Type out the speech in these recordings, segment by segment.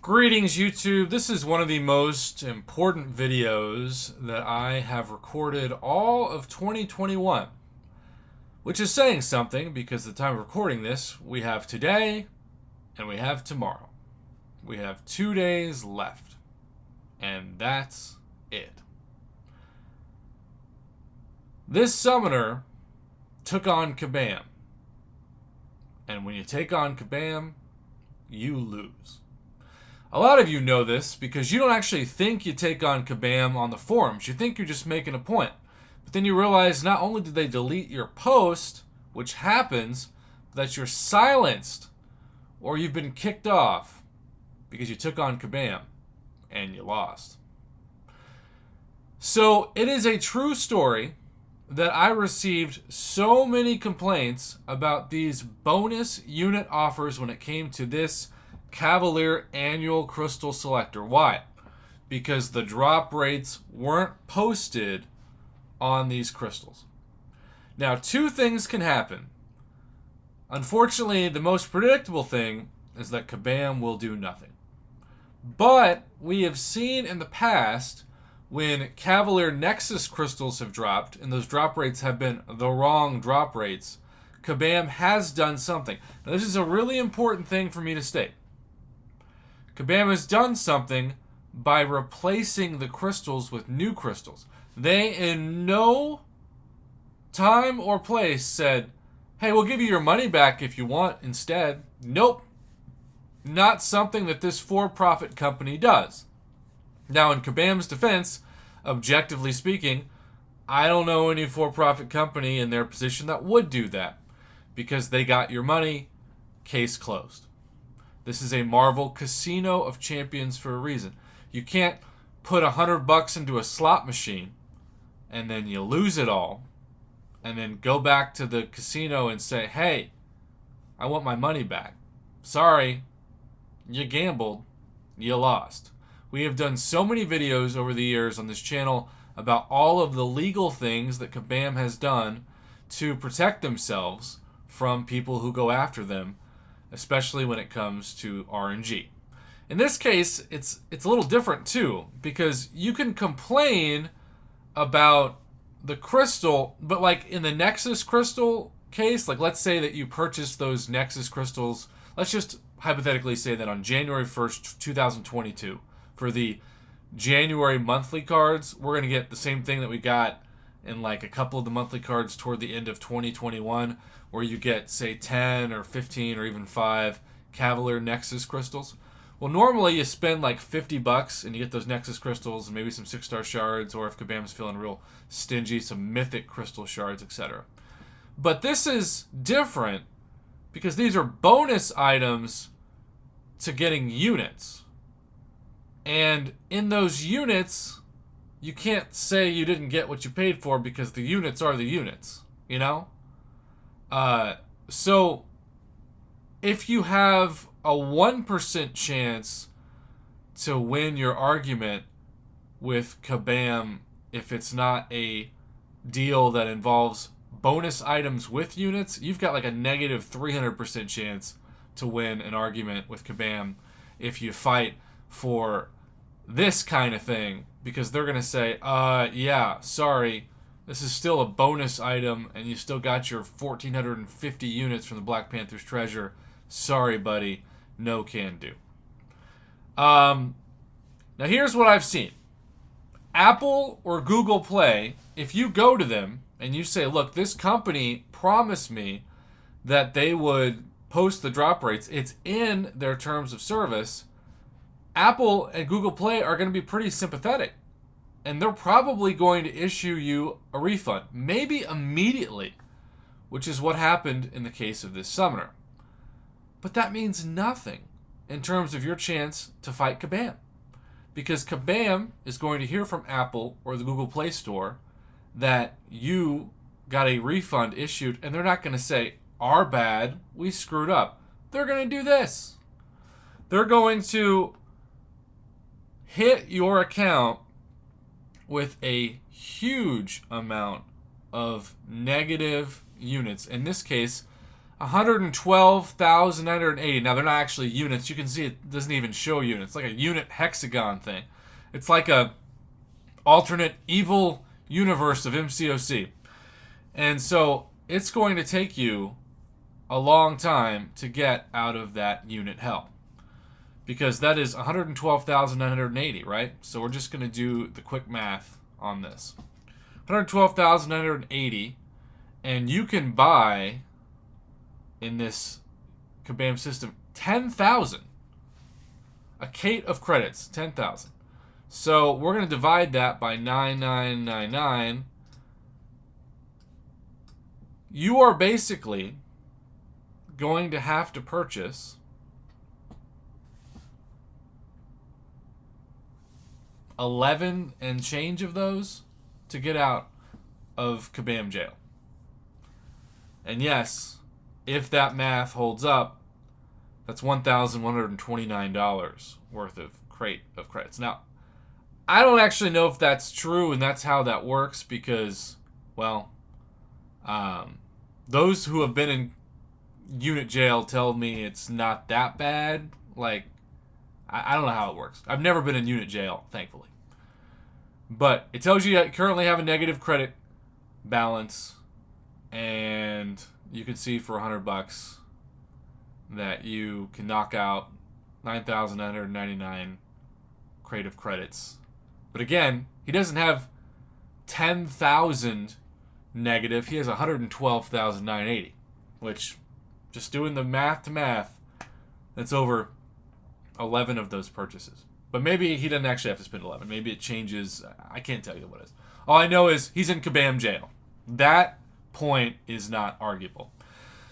Greetings, YouTube. This is one of the most important videos that I have recorded all of 2021, which is saying something because at the time of recording this, we have today and we have tomorrow. We have 2 days left, and that's it. This summoner took on Kabam, and when you take on Kabam, you lose. A lot of you know this because you don't actually think you take on Kabam on the forums. You think you're just making a point. But then you realize not only did they delete your post, which happens, but that you're silenced or you've been kicked off because you took on Kabam and you lost. So it is a true story that I received so many complaints about these bonus unit offers when it came to this Cavalier annual crystal selector. Why? Because the drop rates weren't posted on these crystals. Now, two things can happen. Unfortunately, the most predictable thing is that Kabam will do nothing. But we have seen in the past when Cavalier Nexus crystals have dropped and those drop rates have been the wrong drop rates, Kabam has done something. Now, this is a really important thing for me to state. Kabam has done something by replacing the crystals with new crystals. They, in no time or place, said, hey, we'll give you your money back if you want instead. Nope. Not something that this for-profit company does. Now, in Kabam's defense, objectively speaking, I don't know any for-profit company in their position that would do that because they got your money, case closed. This is a Marvel Casino of Champions for a reason. You can't put $100 into a slot machine and then you lose it all and then go back to the casino and say, hey, I want my money back. Sorry, you gambled, you lost. We have done so many videos over the years on this channel about all of the legal things that Kabam has done to protect themselves from people who go after them, especially when it comes to RNG. In this case, it's a little different too, because you can complain about the crystal, but like in the Nexus crystal case, like let's say that you purchased those Nexus crystals, let's just hypothetically say that on January 1st, 2022, for the January monthly cards, we're going to get the same thing that we got in like a couple of the monthly cards toward the end of 2021, where you get, say, 10 or 15 or even 5 Cavalier Nexus crystals. Well, normally you spend like $50 and you get those Nexus crystals and maybe some 6-star shards, or if Kabam's feeling real stingy, some mythic crystal shards, etc. But this is different because these are bonus items to getting units. And in those units, you can't say you didn't get what you paid for because the units are the units, you know? So if you have a 1% chance to win your argument with Kabam, if it's not a deal that involves bonus items with units, you've got like a negative 300% chance to win an argument with Kabam if you fight for this kind of thing, because they're going to say, yeah, sorry, this is still a bonus item, and you still got your 1,450 units from the Black Panther's treasure. Sorry, buddy. No can do. Now, here's what I've seen. Apple or Google Play, if you go to them and you say, look, this company promised me that they would post the drop rates, it's in their terms of service, Apple and Google Play are going to be pretty sympathetic. And they're probably going to issue you a refund, maybe immediately, which is what happened in the case of this summoner. But that means nothing in terms of your chance to fight Kabam, because Kabam is going to hear from Apple or the Google Play Store that you got a refund issued, and they're not going to say, our bad, we screwed up. They're going to do this. They're going to hit your account with a huge amount of negative units. In this case, 112,980. Now, they're not actually units. You can see it doesn't even show units. It's like a unit hexagon thing. It's like a alternate evil universe of MCOC. And so it's going to take you a long time to get out of that unit hell. Because that is 112,980, right? So we're just going to do the quick math on this. 112,980, and you can buy in this Kabam system 10,000. A Kate of credits, 10,000. So we're going to divide that by 9999. You are basically going to have to purchase 11 and change of those to get out of Kabam jail. And yes, if that math holds up, that's $1,129 worth of crate of credits. Now, I don't actually know if that's true and that's how that works because, well, those who have been in unit jail tell me it's not that bad. Like, I don't know how it works. I've never been in unit jail, thankfully. But it tells you currently have a negative credit balance, and you can see for $100 that you can knock out 9,999 crate of credits. But again, he doesn't have 10,000 negative. He has 112,980, which, just doing the math to math, that's over 11 of those purchases. But maybe he doesn't actually have to spend 11. Maybe it changes. I can't tell you what it is. All I know is he's in Kabam jail. That point is not arguable.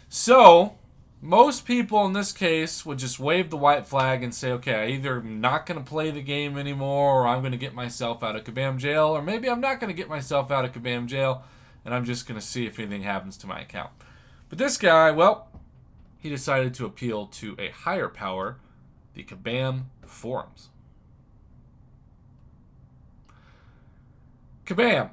So, most people in this case would just wave the white flag and say, okay, I either am not going to play the game anymore, or I'm going to get myself out of Kabam jail, or maybe I'm not going to get myself out of Kabam jail, and I'm just going to see if anything happens to my account. But this guy, well, he decided to appeal to a higher power, the Kabam forums. Kabam,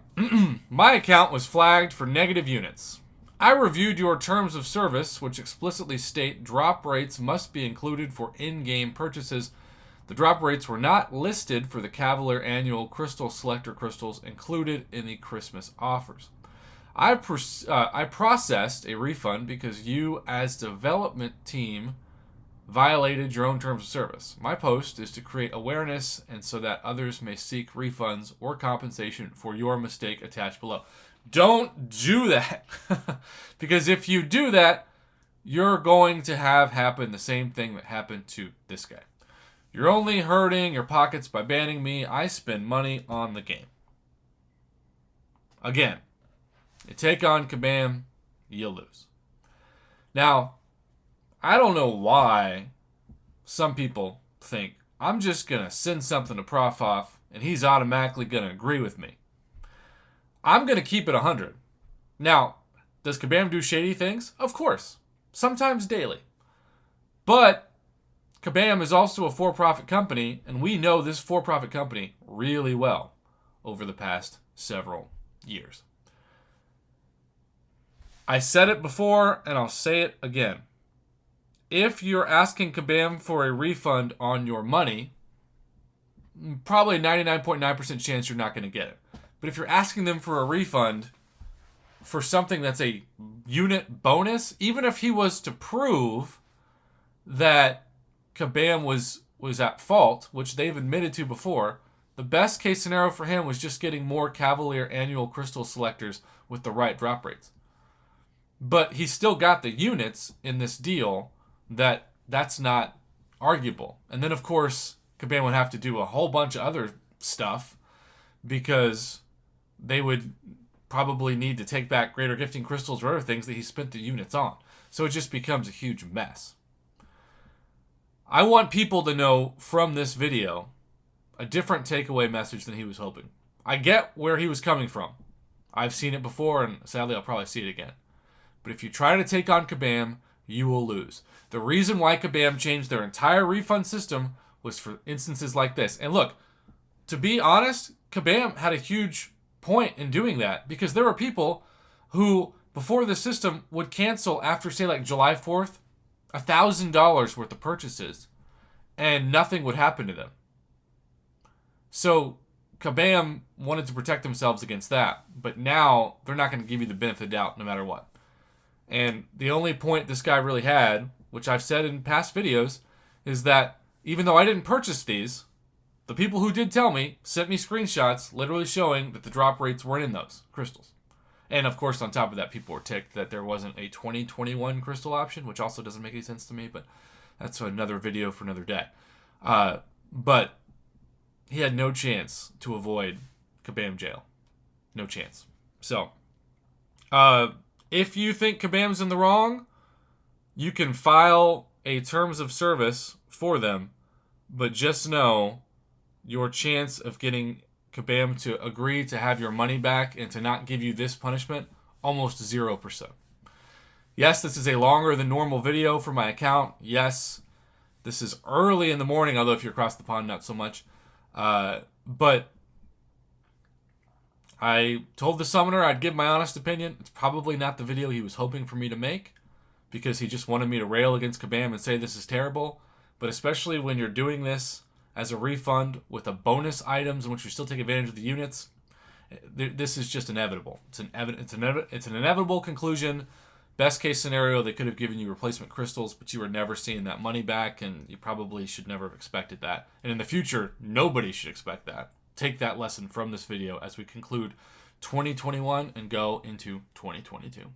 my account was flagged for negative units. I reviewed your terms of service, which explicitly state drop rates must be included for in-game purchases. The drop rates were not listed for the Cavalier Annual Crystal Selector crystals included in the Christmas offers. I processed a refund because you, as development team, violated your own terms of service. My post is to create awareness and so that others may seek refunds or compensation for your mistake attached below. Don't do that. Because if you do that, you're going to have happen the same thing that happened to this guy. You're only hurting your pockets by banning me. I spend money on the game. Again, you take on Kabam, you lose. Now, I don't know why some people think I'm just going to send something to Profoff and he's automatically going to agree with me. I'm going to keep it 100. Now, does Kabam do shady things? Of course. Sometimes daily. But Kabam is also a for-profit company, and we know this for-profit company really well over the past several years. I said it before, and I'll say it again. If you're asking Kabam for a refund on your money, probably a 99.9% chance you're not going to get it. But if you're asking them for a refund for something that's a unit bonus, even if he was to prove that Kabam was at fault, which they've admitted to before, the best case scenario for him was just getting more Cavalier Annual Crystal Selectors with the right drop rates. But he still got the units in this deal that's not arguable. And then, of course, Kabam would have to do a whole bunch of other stuff because they would probably need to take back greater gifting crystals or other things that he spent the units on. So it just becomes a huge mess. I want people to know from this video a different takeaway message than he was hoping. I get where he was coming from. I've seen it before, and sadly I'll probably see it again. But if you try to take on Kabam, you will lose. The reason why Kabam changed their entire refund system was for instances like this. And look, to be honest, Kabam had a huge point in doing that because there were people who before the system would cancel after, say, like July 4th, $1,000 worth of purchases, and nothing would happen to them. So Kabam wanted to protect themselves against that, but now they're not going to give you the benefit of the doubt no matter what. And the only point this guy really had, which I've said in past videos, is that even though I didn't purchase these, the people who did tell me sent me screenshots literally showing that the drop rates weren't in those crystals. And of course, on top of that, people were ticked that there wasn't a 2021 crystal option, which also doesn't make any sense to me, but that's another video for another day. But he had no chance to avoid Kabam jail. No chance. So, if you think Kabam's in the wrong, you can file a terms of service for them, but just know your chance of getting Kabam to agree to have your money back and to not give you this punishment, almost 0%. Yes, this is a longer than normal video for my account. Yes, this is early in the morning, although if you're across the pond, not so much. But I told the summoner I'd give my honest opinion. It's probably not the video he was hoping for me to make, because he just wanted me to rail against Kabam and say this is terrible. But especially when you're doing this as a refund with a bonus items in which you still take advantage of the units, this is just inevitable. It's an inevitable conclusion. Best case scenario, they could have given you replacement crystals, but you were never seeing that money back, and you probably should never have expected that. And in the future, nobody should expect that. Take that lesson from this video as we conclude 2021 and go into 2022.